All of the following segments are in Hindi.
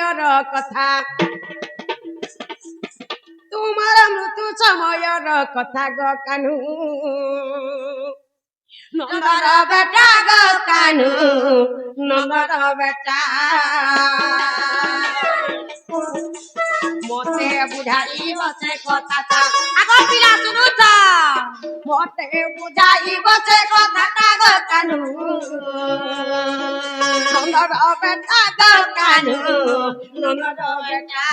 ସମୟର କଥା ତୁମର ମୃତ୍ୟୁ ସମୟର କଥା ଗ କାହ୍ନୁ ନନ୍ଦର ବେଟା ଗ କାହ୍ନୁ ନନ୍ଦର ବେଟା মতে বুঝাইব সে কথাটা আগ পিলা শুনুছ মতে বুঝাইব সে কথাটা গো কানু নন্দর বেটা গো কানু নন্দর বেটা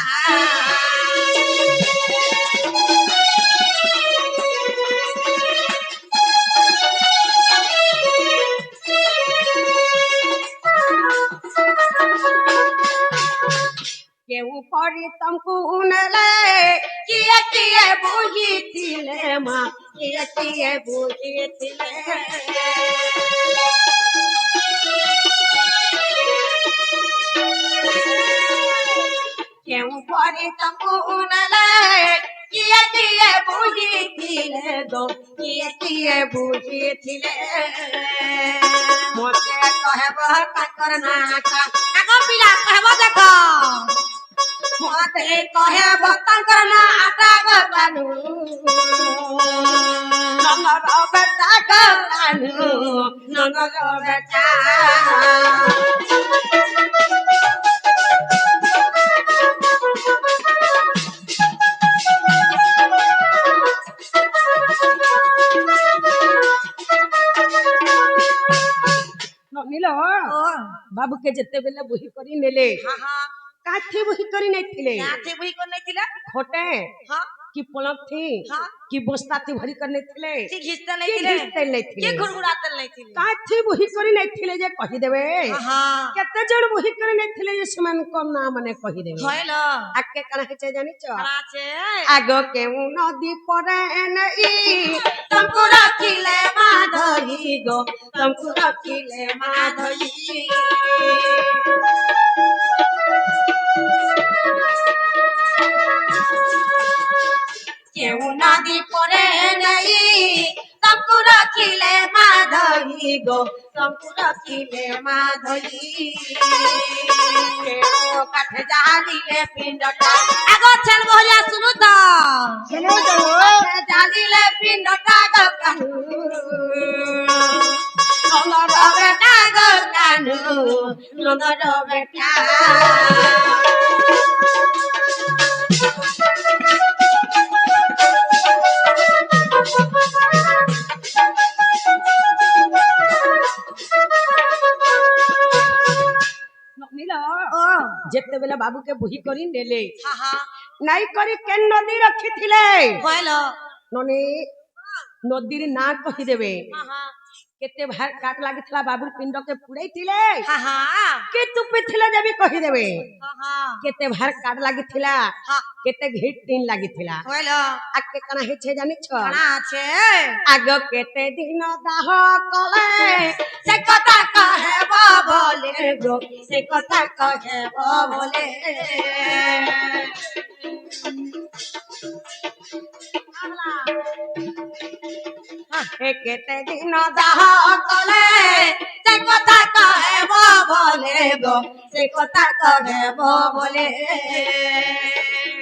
কেউ পরি তমকু নেলে কিয়ে কিয়ে বুঝিছিলে মা কিয়ে কিয়ে বুঝিছিলে কেউ পরি তমকু নেলে কিয়ে কিয়ে বুঝিছিলে গো কিয়ে কিয়ে বুঝিছিলে মতে কহেব তাকর নাটা আগ পিলা কহেব দেখ মতে কহেব তাকর নাটা গো কানু নন্দর বেটা গো কানু নন্দর বেটা नील बाबू के जेते बेले बुही करी नेले काठी बुही करी नैथिले खोटे कि पलक थी कि बस्ता थी भरी कर नैथिले कि घिसते नैथिले कि गुड़गुड़ाते नैथिले काठी बुही करी नैथिले जे कहि देबे केते जण बुही करी नैथिले जे समान को नाम माने कहि देबे होइलो आके कना हे जानि छ आगो के नदी परे नई तुमको रखिले माधई गो तुमको रखिले माधई কেউ নদী পরে নেই তুমকো রখিলে মাধই গো তুমকো রখিলে মাধই কেউ কাঠে জালিলে পিণ্ডটা আগো ছেল বহিয়া শুনু তো কাঠে জালিলে পিণ্ডটা গো কানু নন্দর বেটা গো কানু নন্দর বেটা जेते बेला बाबू के बुही करी नेले नाई करी के नदी रखी थिले ननी नदी रे ना कहि देबे केते भार काट लागि थला बाबू पिंड के पुड़ै थिले के तुपे थिले जबी कहि देबे केते भार काट लागि थिला केते घिट दिन लागि थिला आके कना हे छे जानि छ कना छे आगो केते दिन दाह कले से कथा कहे बोले गो से कथा कहे बोले केते दिन दाह कले से कथा कहे बोले गो से कथा कहे बोले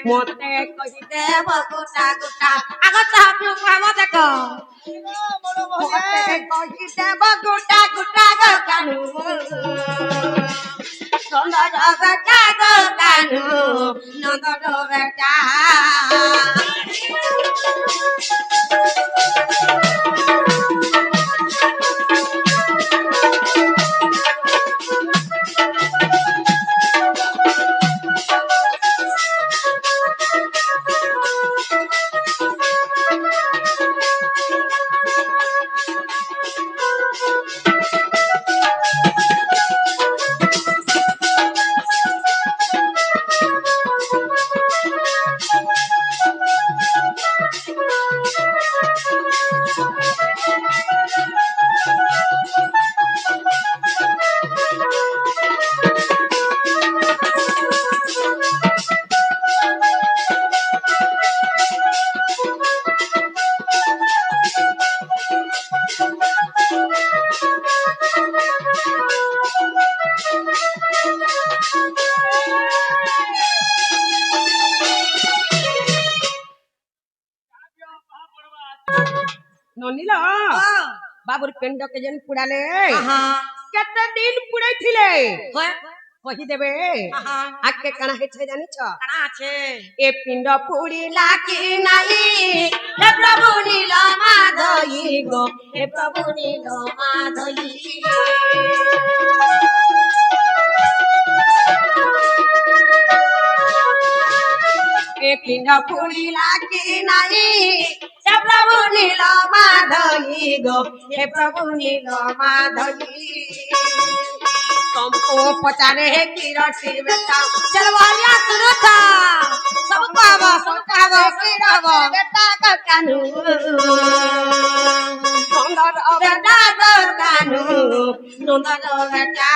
मोते कहि देब गोटा गोटा आगो चाहू पाव देखो मोते कहि देब गोटा गोटा गो कानू नंदर बेटा गो कानू नंदर बेटा ନନିଲ ବାବୁର ପିଣ୍ଡ କେ ଯେନ୍ ପୁଡାଲେ କେତେ ଦିନ ପୁଡାଇ ଥିଲେ କହିଦେବେ ଆକେ କାଣା ହେଇଛେ ଜାଣିଛ କାଣା আছে ଏ ପିଣ୍ଡ ପୁଡିଲା କି ନାହିଁ ହେ ପ୍ରଭୁ ନୀଳ ମାଧଇ ଗো ହେ ପ୍ରଭୁ ନୀଳ ମାଧଇ ए पिंड पुड़िला की नहीं हे प्रभु नील माधई गो हे प्रभु नील माधई तुमको पचारे है किरटी बेटा चलवालिया सुनो था सब पावा सोचावो किरवो बेटा का कानू नंदर बेटा का कानू नंदर बेटा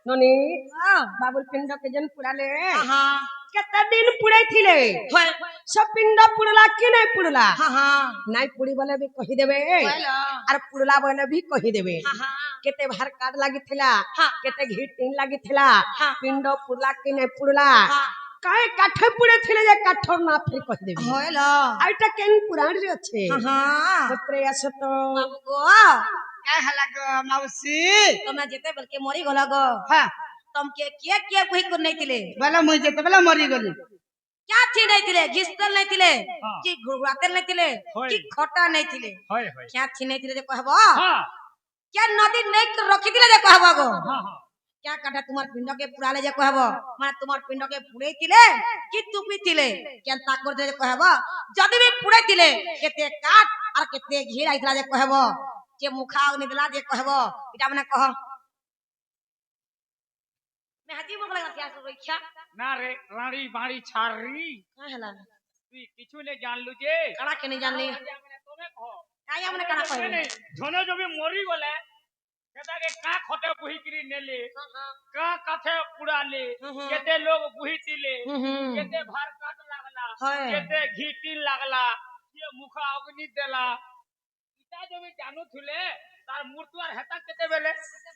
ननी बाबुल पिंड के जन पुड़ाले केते दिन पुड़ाई थिले सब पिंड पुड़ला कि नहीं पुड़ला नहीं पुड़ी बोले भी कहि देबे और पुड़ला बोले भी कहि देबे केते भार काट लागि थिला केते घी टीन लागि थिला पिंड पुड़ला कि नहीं पुड़ला काय काठे पुड़े थिले जे काठर ना फिर कहि देबे होइलो आइटा केन पुराण रे अछि पुत्रे असत बाबू काय हला गो मौसी तमे जेते बलके मरी गला गो हां तमके के बही को नहीं थिले बला मुई जेते बला मरी गली क्या थी नहीं थिले गिस्तल नहीं थिले कि घुड़ातेल नहीं थिले कि खटा नहीं थिले क्या थी नहीं थिले जे कहबो हां क्या नदी नहीं रखी थिले जे कहबो गो हां हां क्या काटा तुम्हार पिंड के पुराले जे कहबो माने तुम्हार पिंड के पुड़े थिले कि तुपी थिले क्या ताकर जे कहबो जदी भी पुड़े थिले केते काट और केते घी आइतला जे कहबो के मुखा निदला जे कहबो इटा मने कह मैं हाजी मग लगा क्या सुरक्षा ना रे रानी बाड़ी छारी का हला तू किछु ने जान लु जे कणा के नहीं जान ली तोमे कहो काया मने कणा कहबो धनो जो भी मोरी गले केता के का खटे बुहीकरी नेले का काथे पुड़ाले केते लोग बुहीतिले केते भार काट लागला केते घी टीन लागला ये मुखा अग्नि देला इटा जो भी जानू थुले तार मूर्तुआर हेता केते बेले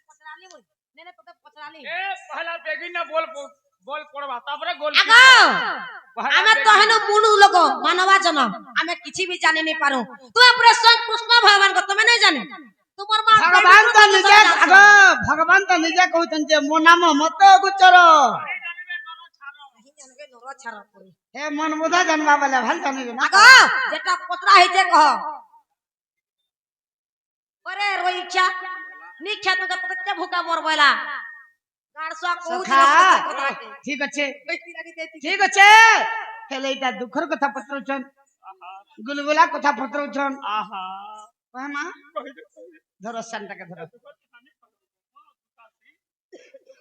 पचराली मोई नेने तोते पचराली ए पहला बेगी ना बोल पड़बा तापरे गोल आगो आमे तहनु मुनु लोग मानवा जन आमे किछि भी जानि नहीं पारू तू अपने स्वयं कृष्ण भगवान को तमे नहीं जाने तुमर मां भगवान तो निजे कहतन जे मो नाम मत गुचर हे मन मुदा जनवा वाला भल जानि ना आगो जेटा पतरा हेते कह अरे रोइछा निखा तो कते भूका मर बोला गाड़सवा कहू ठीक अच्छे हेले इटा दुखर कथा पत्रछन गुलगुला कथा पत्रछन आहा कहमा धरो संटा के धरो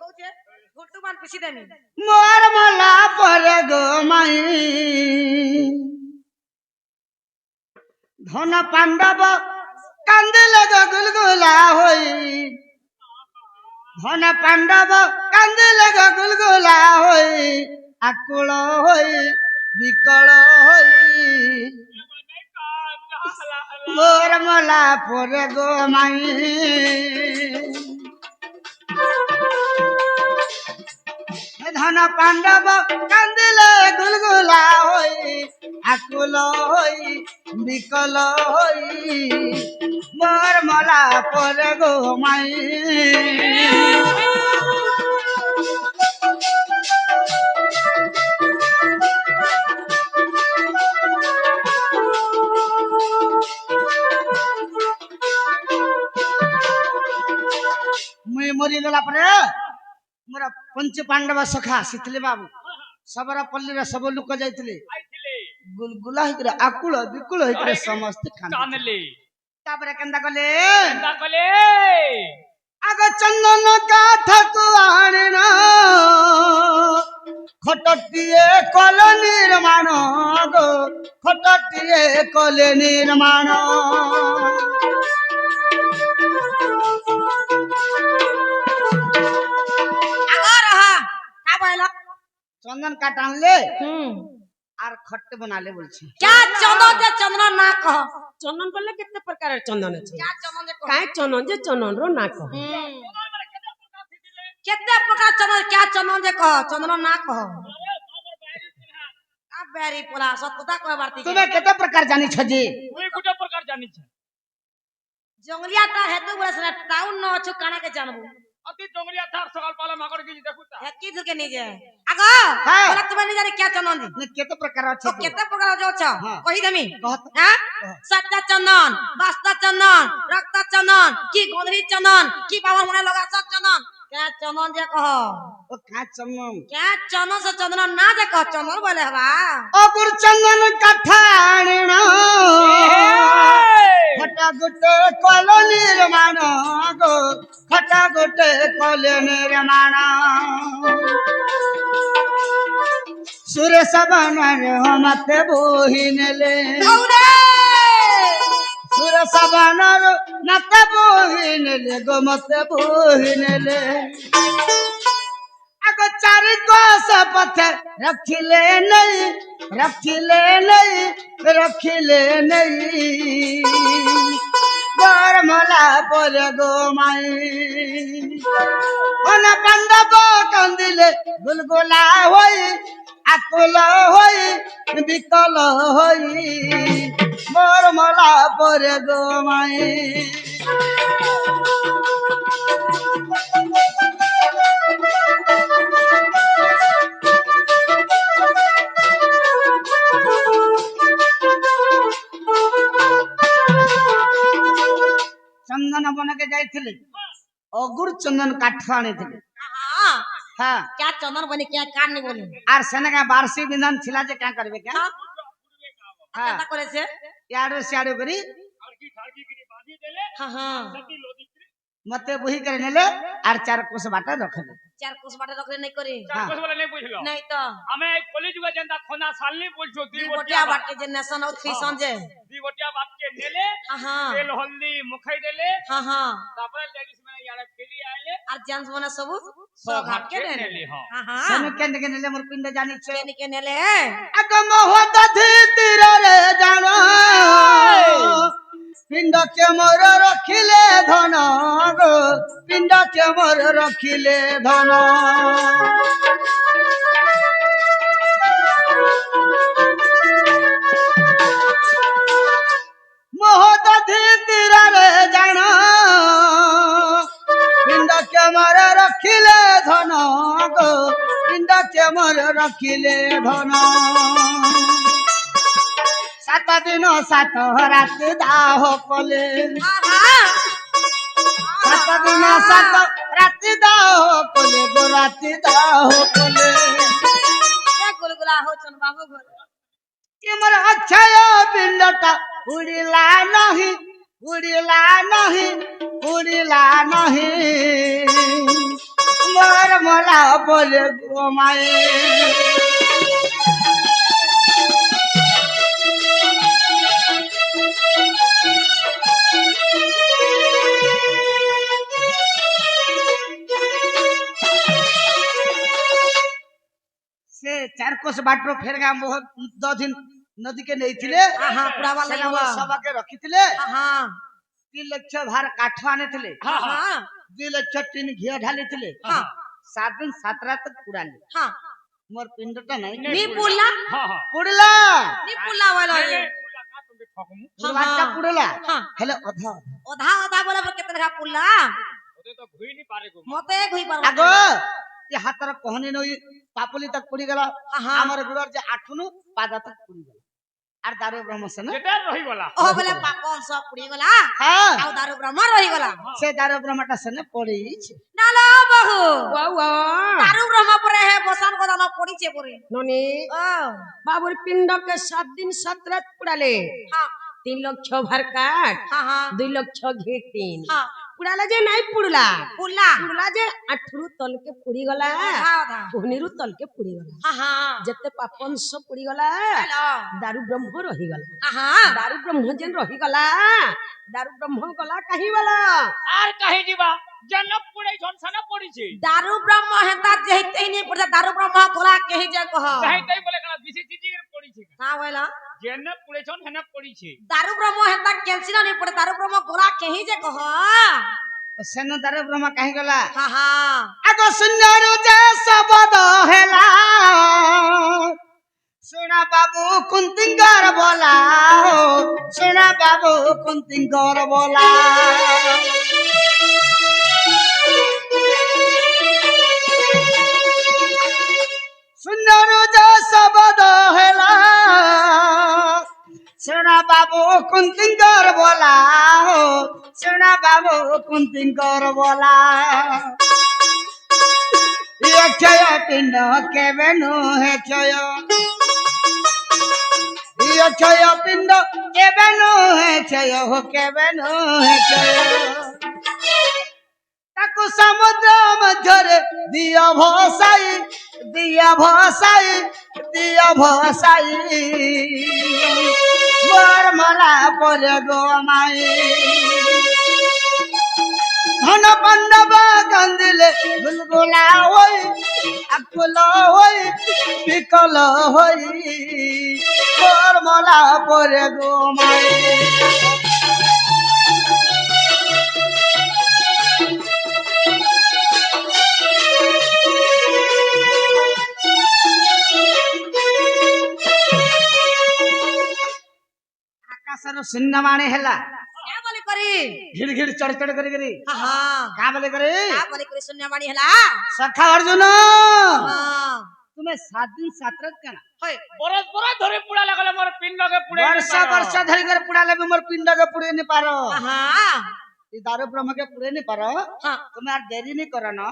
कहूचे फुटुमान खुशी देमी मोर मला पर गो माई धन पांडव कांदल गो गुलगुला होई धन पांडव कांदल गो गुलगुला होई आकुल होई विकल होई मोर मला पर गो माई धन पांडव कांदल गुलगुला होई आकुल होई विकल होई मोर मला पर गो माई मुई मरी गला पर मोर पंच पांडव सखा सितले बाबू सबरा पल्ली रे सब लोक जाइतले गुलगुला हिकरे आकुल विकुल हिकरे समस्त खानले तापरे केंदा कले आगो चंदन काठ को आणना खटटिए कल निर्माण गो खटटिए कल निर्माण चंदन काट आनले আর খট্টে বনালে বলছে क्या चंदन जे चंदन ना कह চন্দন বললে কেতে প্রকারের চন্দন আছে क्या चंदन जे কাই চন্দন যে চন্দন র না কহ केते प्रकार चंदन क्या चंदन जे कह चंदन ना कह अब बेरी पोला सब पता कह बारती তুমি কেতে প্রকার জানিছ জি मुई गुटे प्रकार जानी छे जंगलिया ता हेतु बोले सना टाउन न अछु काना के जानबो अति जंगलिया थार सकाल पाला माकड़ की देखुता है की दुके निजे आगो हाँ। बोला तुम्हें नहीं जाने क्या चंदन दी কেতে প্রকার আছে तो केते प्रकार जो छ हाँ। कहि देमी कहत हां सत्ता चंदन वास्ता चंदन रक्त चंदन की गोधरी चंदन की बाबा मने लगा सब चंदन क्या चंदन जे कह ও কাঁচ চন্দন क्या चंदन से चंदन ना जे कह चंदन बोले हवा অগুর চন্দন কাঠাড়িণ খটা গোটে কল নির্মাণ গো খটা গোটে কল নির্মাণ সুরেশ বনর মতে বহি নেলে औरे সুরেশ বনর মতে বহি নেলে গো মতে বহি নেলে আগ চারি কোষ পথে রখিলে নেই রখিলে নেই রখিলে নেই গরমলা পরে গো মাই অন বান্ধব কান্দিলে গুলগুলা হই আকুল হই বিকল হই গরমলা পরে গো মাই চন্দন বনকে যাইଥିଲେ অগুর চন্দন কাঠ আনিଥିଲେ हां হ্যাঁ क्या चंदन बने क्या कान नहीं बोले আর সেনাকে বার্ষিক বিধান ছিলা যে কাঁ করবে কেন হ্যাঁ क्या करे से ইয়াড়ু সিয়াড়ু করি खड़की खड़की की बांधी देले हां हां सती लोदी মতে বহি করে নেলে আর চার কোষ বাটা রখলে चार कोस बाटे रखले नहीं करे चार कोस वाला नहीं बुझलो नहीं तो हमें कॉलेज में जनता खोना सालनी बोलछो दी दी बोटिया बोटिया बात बाट के जे नेशन और थ्री जे दी बोटिया बात के नेले हां हां तेल हल्दी मुखई देले हां हां तापर लेडीज में यार खेली आइले और जेंट्स बना सब सौ सौ घाट घाट के के ने नेली हां हां हां সেনু কেন কে নেলে মোর পিণ্ড জানিছে के नेले আগ মহত তীরে জান পিণ্ড কে মোর রখিলে ধন গো পিণ্ড কে মোর রখিলে ধন মহত তীরে জান পিণ্ড কে মোর রখিলে ধন গো পিণ্ড কে মোর রখিলে ধন সাত দিন সাত রাত দাহ কলে हां সাত দিন সাত রাতি দাহ কলে গো রাতি দাহ কলে ये गुलगुला हो चन बाबू घर ইমর অক্ষয় পিণ্ডটা উড়িলা নহি উড়িলা নহি উড়িলা নহি মোর মলা বলে গো মায়ে সে চার কোষ বাটর ফেরগা মোহ দিন নদীকে নেইছিলে हां हां पूरा वाला সেনা हुआ সবাকে রখিଥିଲେ हां हां 3 লক্ষ ভার কাঠ আনিଥିଲେ हां हां हां 2 লক্ষ টিন ঘিও ঢালিଥିଲେ हां 7 দিন 7 রাত পুরানি हां মোর পিণ্ডটা নাই नी पुला हां हां পুড়লা नी पुला वाला नहीं, ये नहीं, पूरा का तुम ठगमु পুরবাটা পুড়লা हां হেলে অধা ओधा ओधा बोले पर कितना पुला ओते तो घुई नहीं पारे को मते घुई पर আগো এ হাতর কহনি নই পাপলি তক পুড়ি গলা हां আমার গুড়র যে আঠুনু পাদা তক পুড়ি গলা আর দারু ব্রহ্মসন जेटा रही वाला ओ बोले पापन सब पुड़ी गला হ্যাঁ आउ दारू ब्रह्म रही गला সে দারু ব্রহ্মটা সনে পড়িছে नालो बहु ওয়া ওয়া दारू ब्रह्म परे है बसान को दाना पड़ी छे परे ননি ओ বাবুর পিণ্ডকে 7 দিন 7 রাত পুড়ালে हां 3 লক্ষ ভার কাঠ हां हां 2 লক্ষ ঘি টিন हां পুড়ালা যে নাই পুড়লা पुला পুড়লা যে আঠুরু তলকে পুড়ি গলা ओधा ओधा কোহনিরু তলকে পুড়ি গলা हां हां যেতে পাপংশ পুড়ি গলা हेलो দারু ব্রহ্ম রহি গলা हां हां दारू ब्रह्म जेन रही गला दारू ब्रह्म गला कहीं वाला आर कहे जीवा जनप पुड़े झनसना पड़ी छी दारू ब्रह्म हेता जेते नहीं पड़ता दारू ब्रह्म गोला कहि जे कह कहे तई बोले कला बिसे चीज पड़ी छी का बोला जेने पुड़े छन हेने पड़ी छे दारू ब्रह्म हेता कैंसिल नहीं पड़े दारू ब्रह्म गोला कहीं जे कह सेन दारे ब्रह्म कहीं गला हाँ हाँ आगो सुंदर जे शब्द हेला सुना बाबू कुंतिंगर बोला सुना बाबू कुंतिंगर बोला सुंदर जे शब्द हेला सुना बाबू कुंतिंगर बोला सुना बाबू कुंतिंगर बोला ये क्षय पिंड केवेनु हे क्षय ये क्षय पिंड केवेनु हे क्षय हो केवेनु हे क्षय ताकु समुद्र मध्यरे दिया भसाई दिया भसाई दिया भसाई मोर मला पर गो माई धन पांडव कांदिले गुलगुला होई आकुल होई विकल होई मोर मला पर गो माई आकाशर शून्यवाणी हेला क्या बोले करी घिड़ घिड़ चढ़ चढ़ करी करी हाँ हाँ का बोले करे क्या बोले करी शून्यवाणी हला सखा अर्जुन हाँ तुम्हें 7 दिन 7 रात केना होय बरस बरस धरे पुड़ा लागले मोर पिंड के पुड़े वर्ष वर्ष धरी कर पुड़ा ले मोर पिंड के पुड़े नहीं पारो हाँ ई दारू ब्रह्म के पुड़े नहीं पारो हाँ तुम्हें आर देरी नहीं करो न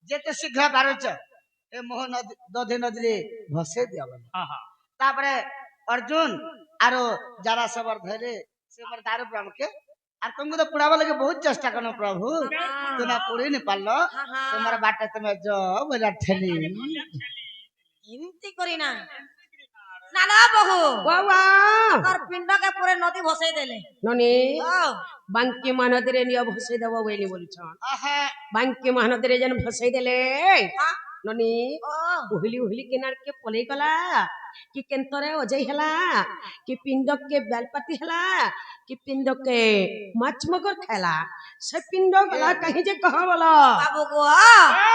जेते शीघ्र पारुच ए मोह नदी दधे नदी रे भसे दिया हां हां तापरे अर्जुन आरो जरा सबर धरे से मोर दारू ब्रह्म के आर तुमको तो पुड़ावा लगे बहुत चेष्टा करनो प्रभु तुम्हें पुड़े नहीं पारलो हाँ तुम्हारा बाटे तुम्हें जो बोला ठेली हिंती करी ना नाला बहु बाबा और पिंड के पूरे नदी भसाई देले ननी ओ बांकी महानदी निया भसाई देबो बोली बोलछन आहा बांकी महानदी जन भसाई देले हाँ ननी ओ उहली उहली किनार के पले गला कि केंतरे अजय हला कि पिंड के बेलपति हला कि पिंड के माछ मगर खेला से पिंड गला कहीं जे कहा बोला बाबू को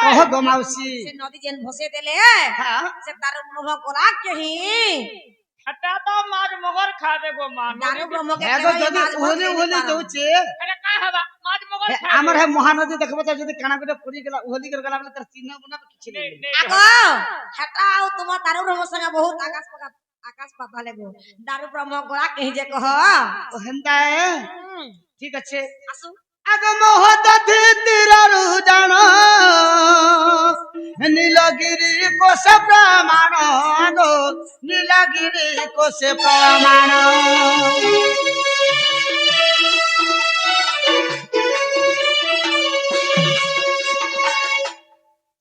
कह गो मौसी से नदी जन भसे देले हाँ से तार मुंह गोला कहीं हटा तो माज मगर खाबे गो मान दारू ब्रह्म के एगो जदी उहली उहली दउचे अरे का हवा माज मगर खाबे हमर है महानदी देखबो त जदी काना कोटे पुरी गेला उहली कर गला तर चिन्ह बना किछि नहीं आको हटाओ तुम दारू ब्रह्म संग बहुत आकाश पाताले गो दारू ब्रह्म गोला कहीं जे कह ओ हेंदा है ठीक अच्छे आसु आग मोहत धीतिरु जान नीलगिरी को से प्रमाण गो नीलगिरी को से प्रमाण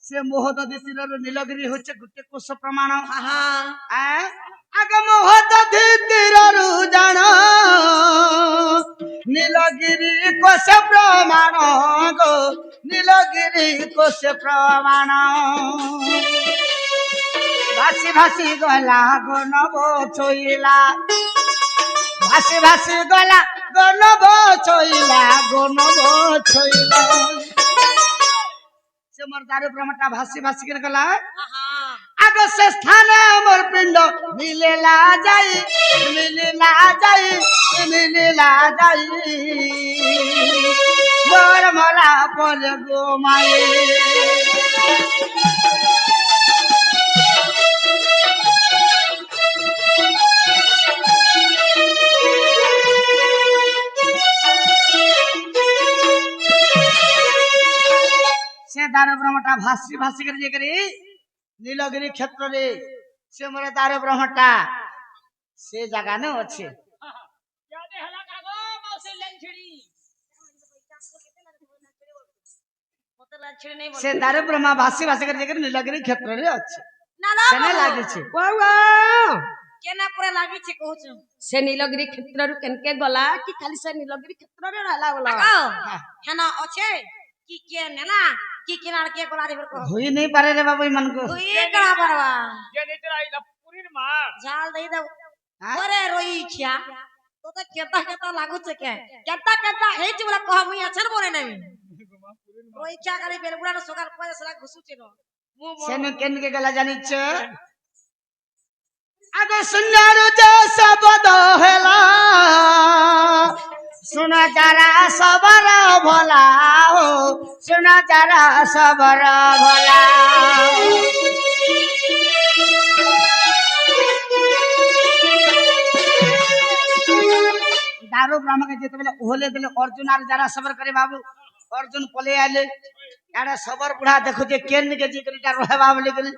से मोहत धीतिरु नीलगिरी होचे गुटे को से प्रमाण हाँ हाँ आग मोहत धीतिरु जान नीलगिरी को से प्रमाण गो नीलगिरी को से प्रमाण भासी भासी गला गो नबो छोइला भासी भासी गला गो नबो छोइला गो नबो छोइला से मोर दारू ब्रह्मटा भासी भासी कर गला हाँ आग से स्थान मोर पिंड मिलेला जाई मिलेला जाई मिलेला जाई मोर मला पर गो माई से दारू ब्रह्मटा भासी भासी कर जे करी नीलगिरी क्षेत्र रे से मोर दारू ब्रह्मटा से जगह न अच्छे यादे हला का गो मौसे लंछड़ी से दारू ब्रह्मा भासी भासी कर जे करी नीलगिरी क्षेत्र रे अच्छे नाला सेने लागे छे बाबा केना पूरा लागी छे कहू छ से नीलगिरी क्षेत्र रु केनके गला कि खाली से नीलगिरी क्षेत्र रे रहला बोला आको हेना अच्छे की के नेला की किनार के गोला देबर कह हुई नहीं पारे रे बाबू मन को तू ये करा परवा जे नेचर आई ला पूरी मार झाल दई दे ओरे रोईछिया तो केता केता लागुछ के केता हेच बोला कह मुई अछन बोले नहीं रोईछिया खाली बेलगुड़ा न सकाल पय सला घुसुचे न सेनु केन के गला जानिछ आगे सुनार जे सबद हेला सुना जरा सबर भोला हो सुना जरा सबर भोला दारू ब्रह्म के जेते बेले ओहले देले अर्जुन आर जरा सबर करे बाबू अर्जुन पले आले याडा सबर बुढ़ा देखु जे केन के जी करिटा रहे बाबू लेकिन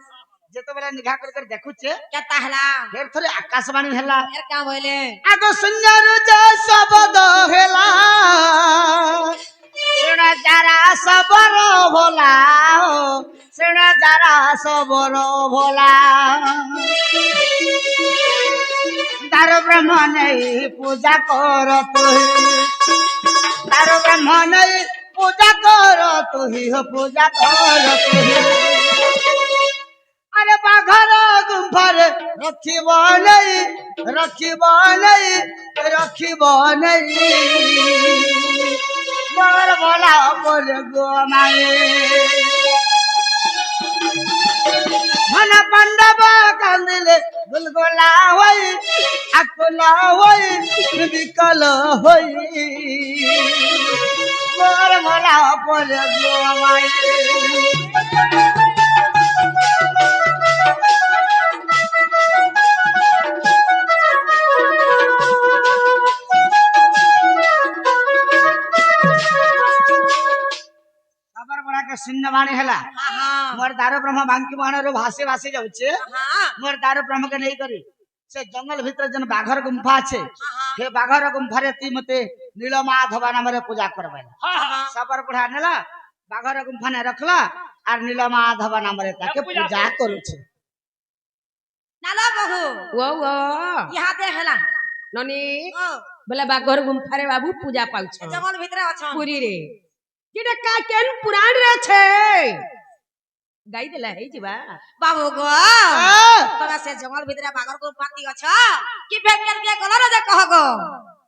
जेते बेले निघा कर देखु छे केता हला फेर थोड़े आकाशवाणी हला यार का बोले आगो सुंदर जे शब्द हेला सुन जरा सबर भोला हो सुन जरा सबर भोला दार ब्रह्म नहीं पूजा कर तू दार ब्रह्म नहीं पूजा कर तू ही हो पूजा कर तू अरे बाघर गुंफर रखिब नहीं रखिब नहीं रखिब नहीं मोर भोला बोल गो माए मन पंडब कांदिले गुलगोला होई अकुला होई विकल होई मोर भोला बोल गो माए शून्य बाणी है मोर दारू ब्रह्म बांकी महान भाषे भाषे जाऊे मोर दारू ब्रह्म के नहीं करी से जंगल भीतर जन बाघर गुंफा अच्छे हे बाघर गुंफा रे ती मते नीलमाधव नाम रे पूजा करबैला सबर बुढ़ा नेला बाघर गुंफा ने रखला आर नीलमाधव नाम रे ताके पूजा करू छे नाला बहू वो यहाँ दे हला ननी बोला बाघर गुंफा रे बाबू पूजा पाउछ जंगल भीतर अछन पूरी रे जेटा का केन पुराण रे छे गाई देला हे जीवा बाबू गो तोरा से जंगल भीतर बागर को पाती अछ कि फेर के गलो रे कह गो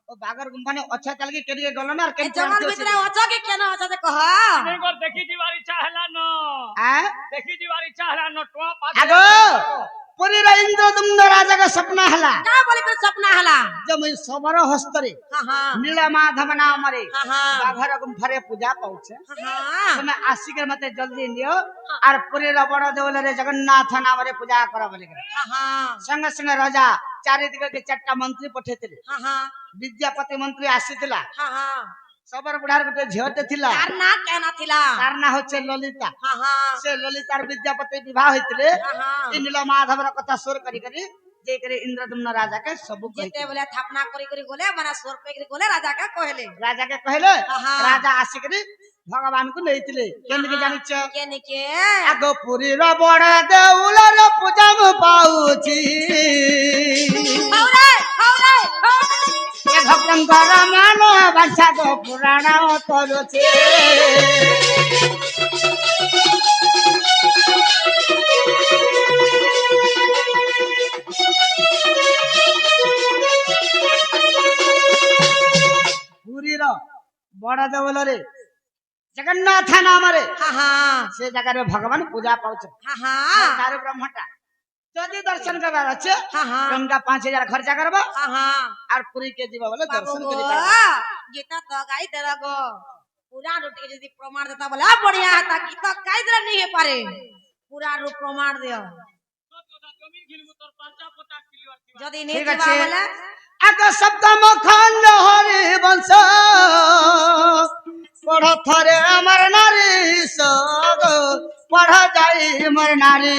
ओ बागर गुंफा ने अच्छा चल के केरिए गलो ना के जंगल भीतर अछ के केन अछ से कह नहीं कर देखी दीवारी चाहला न आ देखी दीवारी चाहला न तो आगो पुरी रे इंद्रदम्न राजा का सपना हला का बोले कर सपना हला जब मैं सबर हस्तरे हां हां नीलमाधव नाम रे हां हां बाघर गुंफा रे पूजा पाउछे हां तुम आसिक मते जल्दी लियो और पुरी रे बड़ देवल रे जगन्नाथ नाम रे पूजा करा बोले हां हां संग संग राजा चारि दिग के चारटा मंत्री पठेतिले हां हां विद्यापति मंत्री आसीतिला हां हां सबर बुढ़ार गोटे झियोटे थिला तार ना केना थिला तार ना होचे ललिता हां हां से ललितार विद्यापति विवाह होइतिले हां हां इ नीलमाधव र कथा सुर करी करी जे करे इंद्रदम्न राजा के सब जेते बोले थापना करी करी गोले माने सोर पे करी गोले राजा का कहले राजा के कहले हाँ। राजा आसिकरी भगवान को नैतिले केन के जानिछ केने के आगो पुरी र बड़ देउल र पूजा म पाउची औरे औरे ए भक्तम कर मानो बाछा को पुराण तरुचे पुरी र बड़ देउल रे जगन्नाथ नाम रे हां हां से जगह रे भगवान पूजा पाउछ हां हां दारू ब्रह्मटा जदि दर्शन करबार अच्छे हां हां गंगा 5000 खर्चा करबा हां हां और पुरी के जीवा बोले बाबू दर्शन गो करि पाबा गीता तो गाई देला गो पूरा रोटी के यदि प्रमाण देता बोला बढ़िया है ता गीता गाई देला नहीं है पारे पूरा रूप प्रमाण दियो जमीन घिलबो तोर 50 किलो यदि ठीक नहीं अच्छे बोला आग सप्तम खंड हरि वंश पढ़ थरे अमर नारी सग पढ़ जाई अमर नारी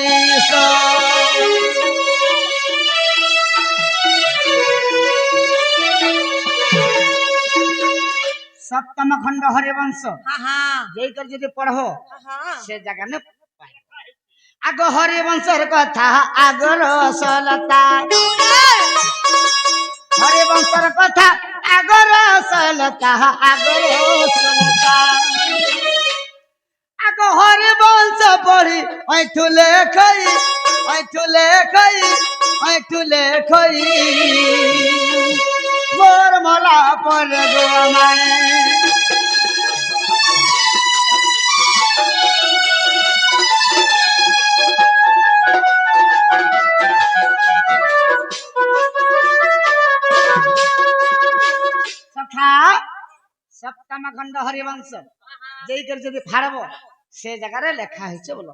सप्तम खंड हरिवंश हां हां जेकर यदि पढ़ो हां से जगह ने आग हरिवंशर कथा आगर सलता हरिवंशर कथा आगर सलता आगर सलता आग हरिवंश पढ़ी ऐठुले खई একটু লেখই মোর মলা পরে গো আমায় সখা সপ্তম খণ্ড হরিবংশ যেই করে যদি ফাড়ব সে জায়গায় লেখা হয়েছে বলো